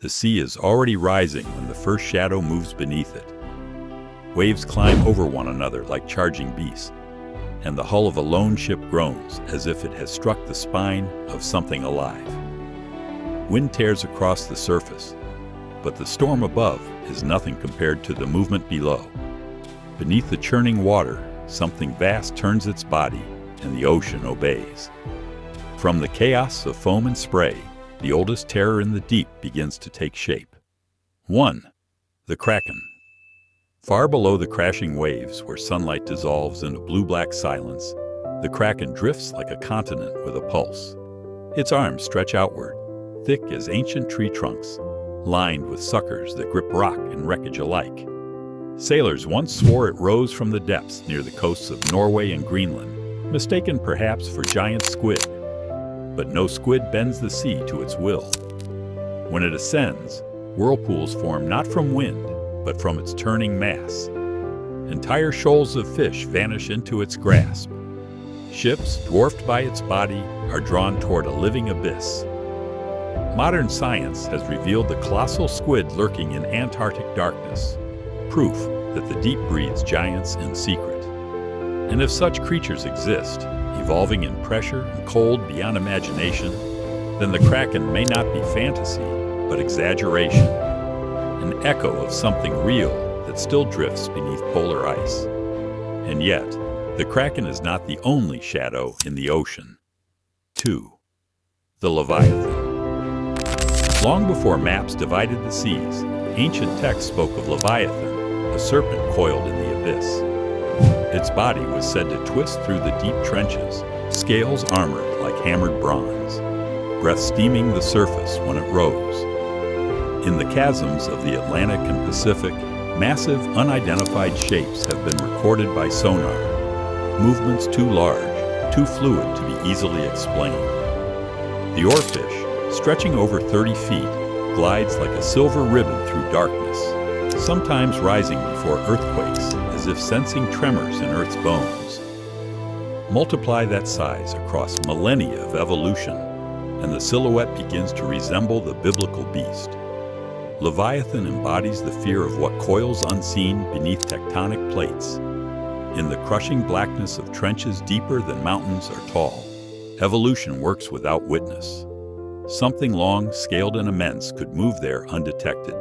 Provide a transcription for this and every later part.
The sea is already rising when the first shadow moves beneath it. Waves climb over one another like charging beasts, and the hull of a lone ship groans as if it has struck the spine of something alive. Wind tears across the surface, but the storm above is nothing compared to the movement below. Beneath the churning water, something vast turns its body, and the ocean obeys. From the chaos of foam and spray, the oldest terror in the deep begins to take shape. 1. The Kraken. Far below the crashing waves, where sunlight dissolves into blue-black silence, the Kraken drifts like a continent with a pulse. Its arms stretch outward, thick as ancient tree trunks, lined with suckers that grip rock and wreckage alike. Sailors once swore it rose from the depths near the coasts of Norway and Greenland, mistaken perhaps for giant squid. But no squid bends the sea to its will. When it ascends, whirlpools form not from wind, but from its turning mass. Entire shoals of fish vanish into its grasp. Ships, dwarfed by its body, are drawn toward a living abyss. Modern science has revealed the colossal squid lurking in Antarctic darkness, proof that the deep breeds giants in secret. And if such creatures exist, evolving in pressure and cold beyond imagination, then the Kraken may not be fantasy, but exaggeration, an echo of something real that still drifts beneath polar ice. And yet, the Kraken is not the only shadow in the ocean. 2. The Leviathan. Long before maps divided the seas, ancient texts spoke of Leviathan, a serpent coiled in the abyss. Its body was said to twist through the deep trenches, scales armored like hammered bronze, breath steaming the surface when it rose. In the chasms of the Atlantic and Pacific, massive, unidentified shapes have been recorded by sonar, movements too large, too fluid to be easily explained. The oarfish, stretching over 30 feet, glides like a silver ribbon through darkness, sometimes rising before earthquakes as if sensing tremors in Earth's bones. Multiply that size across millennia of evolution, and the silhouette begins to resemble the biblical beast. Leviathan embodies the fear of what coils unseen beneath tectonic plates. In the crushing blackness of trenches deeper than mountains are tall, evolution works without witness. Something long, scaled, and immense could move there undetected,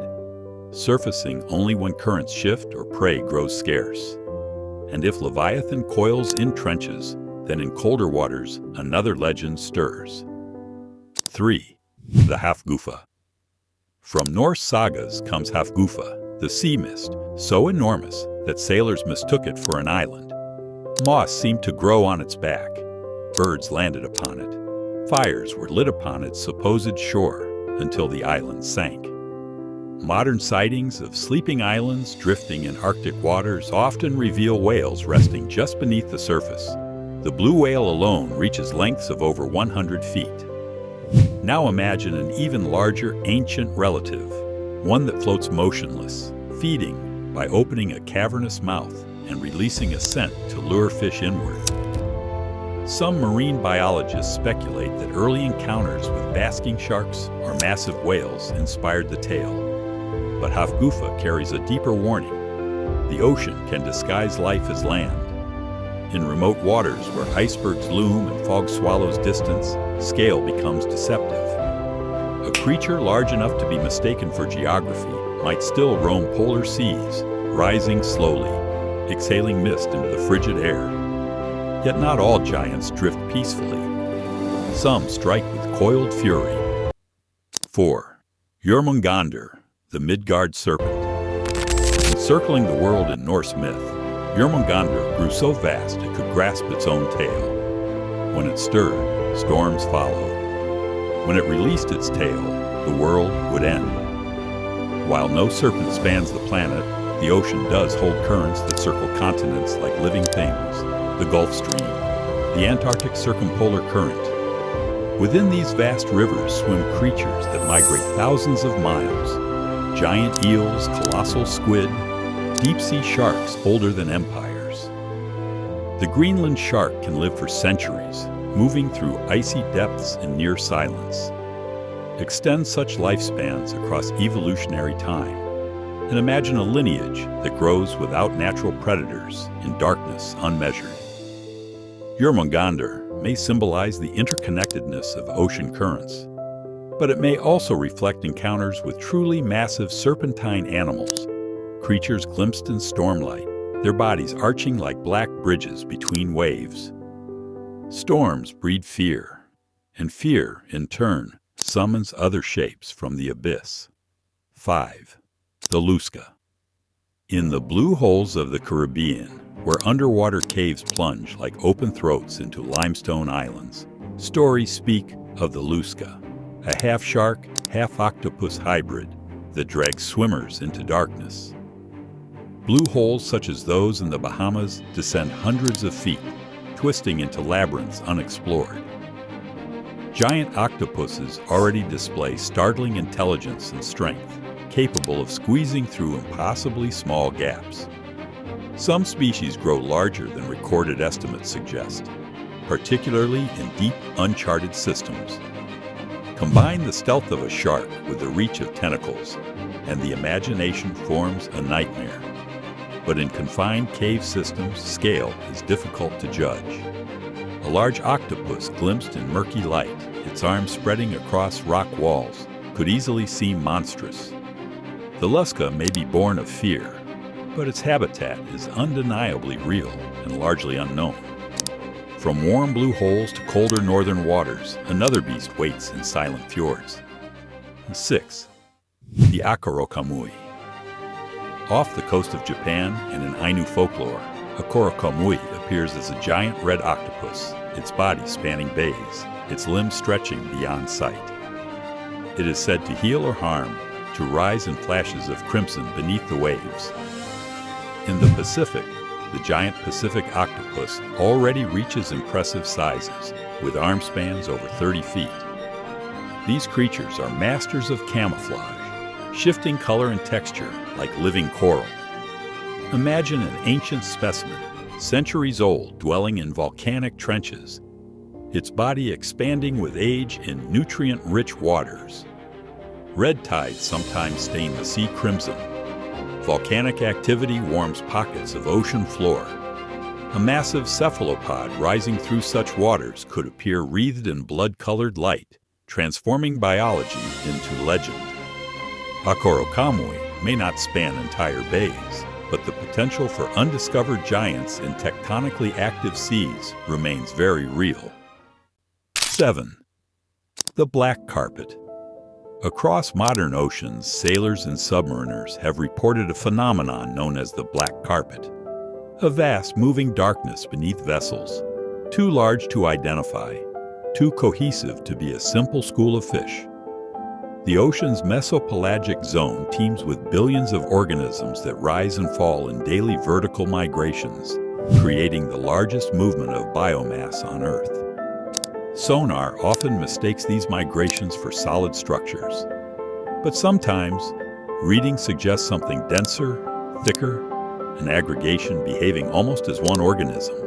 surfacing only when currents shift or prey grows scarce. And if Leviathan coils in trenches, then in colder waters another legend stirs. 3. The Hafgufa. From Norse sagas comes Hafgufa, the sea mist, so enormous that sailors mistook it for an island. Moss seemed to grow on its back. Birds landed upon it. Fires were lit upon its supposed shore until the island sank. Modern sightings of sleeping islands drifting in Arctic waters often reveal whales resting just beneath the surface. The blue whale alone reaches lengths of over 100 feet. Now imagine an even larger ancient relative, one that floats motionless, feeding by opening a cavernous mouth and releasing a scent to lure fish inward. Some marine biologists speculate that early encounters with basking sharks or massive whales inspired the tale. But Hafgufa carries a deeper warning. The ocean can disguise life as land. In remote waters where icebergs loom and fog swallows distance, scale becomes deceptive. A creature large enough to be mistaken for geography might still roam polar seas, rising slowly, exhaling mist into the frigid air. Yet not all giants drift peacefully. Some strike with coiled fury. 4. Jormungandr, the Midgard serpent. Encircling the world in Norse myth, Jormungandr grew so vast it could grasp its own tail. When it stirred, storms followed. When it released its tail, the world would end. While no serpent spans the planet, the ocean does hold currents that circle continents like living things. The Gulf Stream, the Antarctic Circumpolar Current. Within these vast rivers swim creatures that migrate thousands of miles. Giant eels, colossal squid, deep-sea sharks older than empires. The Greenland shark can live for centuries, moving through icy depths in near silence. Extend such lifespans across evolutionary time, and imagine a lineage that grows without natural predators in darkness unmeasured. Jormungandr may symbolize the interconnectedness of ocean currents, but it may also reflect encounters with truly massive serpentine animals, creatures glimpsed in stormlight, their bodies arching like black bridges between waves. Storms breed fear, and fear, in turn, summons other shapes from the abyss. 5. The Lusca. In the blue holes of the Caribbean, where underwater caves plunge like open throats into limestone islands, stories speak of the Lusca, a half-shark, half-octopus hybrid that drags swimmers into darkness. Blue holes such as those in the Bahamas descend hundreds of feet, twisting into labyrinths unexplored. Giant octopuses already display startling intelligence and strength, capable of squeezing through impossibly small gaps. Some species grow larger than recorded estimates suggest, particularly in deep, uncharted systems. Combine the stealth of a shark with the reach of tentacles, and the imagination forms a nightmare. But in confined cave systems, scale is difficult to judge. A large octopus glimpsed in murky light, its arms spreading across rock walls, could easily seem monstrous. The Lusca may be born of fear, but its habitat is undeniably real and largely unknown. From warm blue holes to colder northern waters, another beast waits in silent fjords. 6. The Akorokamui. Off the coast of Japan and in Ainu folklore, Akorokamui appears as a giant red octopus, its body spanning bays, its limbs stretching beyond sight. It is said to heal or harm, to rise in flashes of crimson beneath the waves. In the Pacific, the giant Pacific octopus already reaches impressive sizes, with arm spans over 30 feet. These creatures are masters of camouflage, shifting color and texture like living coral. Imagine an ancient specimen, centuries old, dwelling in volcanic trenches, its body expanding with age in nutrient-rich waters. Red tides sometimes stain the sea crimson. Volcanic activity warms pockets of ocean floor. A massive cephalopod rising through such waters could appear wreathed in blood-colored light, transforming biology into legend. Akorokamui may not span entire bays, but the potential for undiscovered giants in tectonically active seas remains very real. 7. The Black Carpet. Across modern oceans, sailors and submariners have reported a phenomenon known as the black carpet, a vast moving darkness beneath vessels, too large to identify, too cohesive to be a simple school of fish. The ocean's mesopelagic zone teems with billions of organisms that rise and fall in daily vertical migrations, creating the largest movement of biomass on Earth. Sonar often mistakes these migrations for solid structures, but sometimes reading suggests something denser, thicker, an aggregation behaving almost as one organism.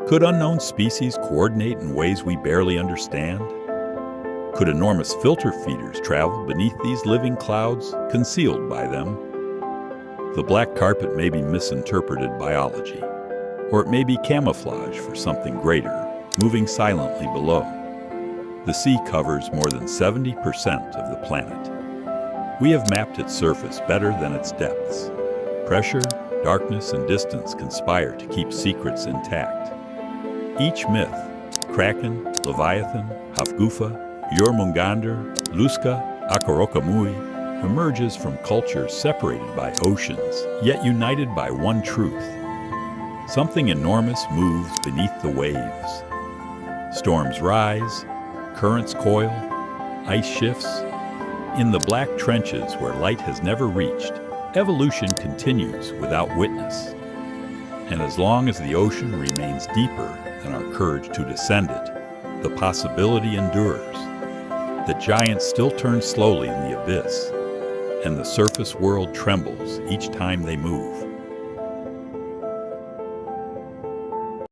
Could unknown species coordinate in ways we barely understand? Could enormous filter feeders travel beneath these living clouds, concealed by them? The black carpet may be misinterpreted biology, or it may be camouflage for something greater, moving silently below. The sea covers more than 70% of the planet. We have mapped its surface better than its depths. Pressure, darkness, and distance conspire to keep secrets intact. Each myth, Kraken, Leviathan, Hafgufa, Jormungandr, Lusca, Akorokamui, emerges from cultures separated by oceans, yet united by one truth. Something enormous moves beneath the waves. Storms rise, currents coil, ice shifts. In the black trenches where light has never reached, evolution continues without witness. And as long as the ocean remains deeper than our courage to descend it, the possibility endures. The giants still turn slowly in the abyss, and the surface world trembles each time they move.